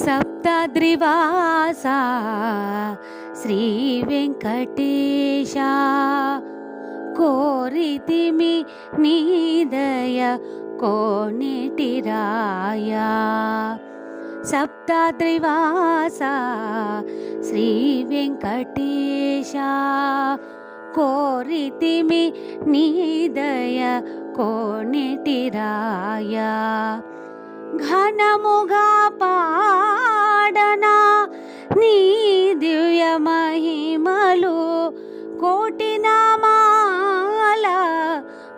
సప్తద్రివాసా శ్రీ వెంకటేశ కోరితిమి నీదయ కోనేటిరాయ. సప్తద్రివాసా శ్రీ వెంకటేశ కోరితిమి నీదయ కోనేటిరాయ. ఘనముగా పాడనా నీ దివ్య మహిమలు కోటి నామాల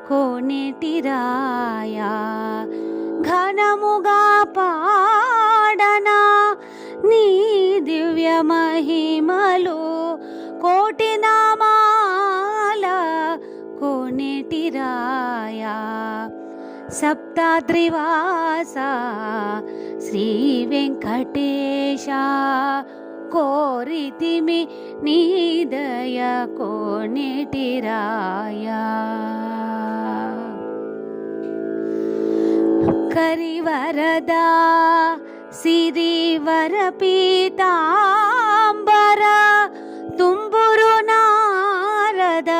కోనేటిరాయ. ఘనముగా పాడనా నీ దివ్య మహిమలు కోటి నామాల కోనేటిరాయ. సప్తద్రివాసా శ్రీ వెంకటేశ కోరితిమి నీదయ కోనేటిరాయ. కరివరదా సిరివర పీతాంబర తుంబురు నారద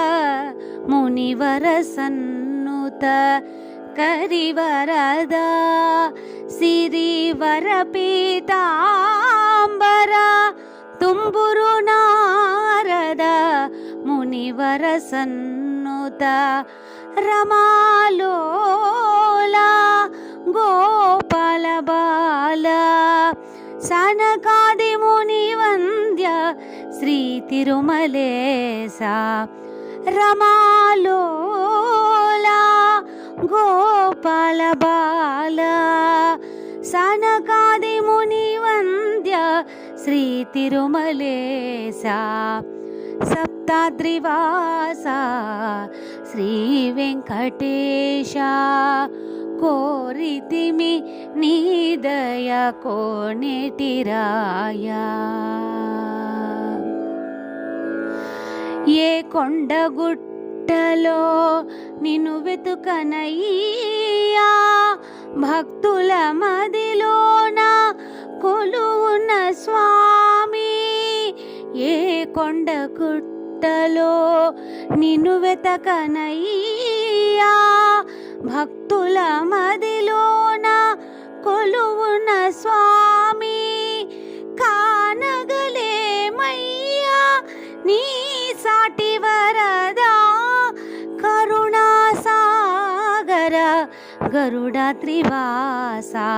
మునివర సన్నుత. కరివరదా సిరివర పీతాంబర తుంబురు నారద మునివర సన్నుత. రమాలోల గోపాల బాల సనకాది ముని వంద్య శ్రీ తిరుమలేశ. రమాలోల గోపాల బాల సనకాది ముని వంద్య శ్రీ తిరుమలేశ. సప్తద్రివాసా శ్రీ వెంకటేశ కోరితిమి నీదయ కోనేటిరాయ. ఏ కొండగుట్టలో నిన్ను వెతుకనయ్యా భక్తుల మదిలోన కొలువున స్వామి. ఏ కొండగుట్టలో నిన్ను వెతకనయ్యా భక్తుల మదిలోన కొలువున స్వామి. కానగలేమయ్యా నీ సాటి వరదా కరుణాసాగర గరుడాద్రివాసా.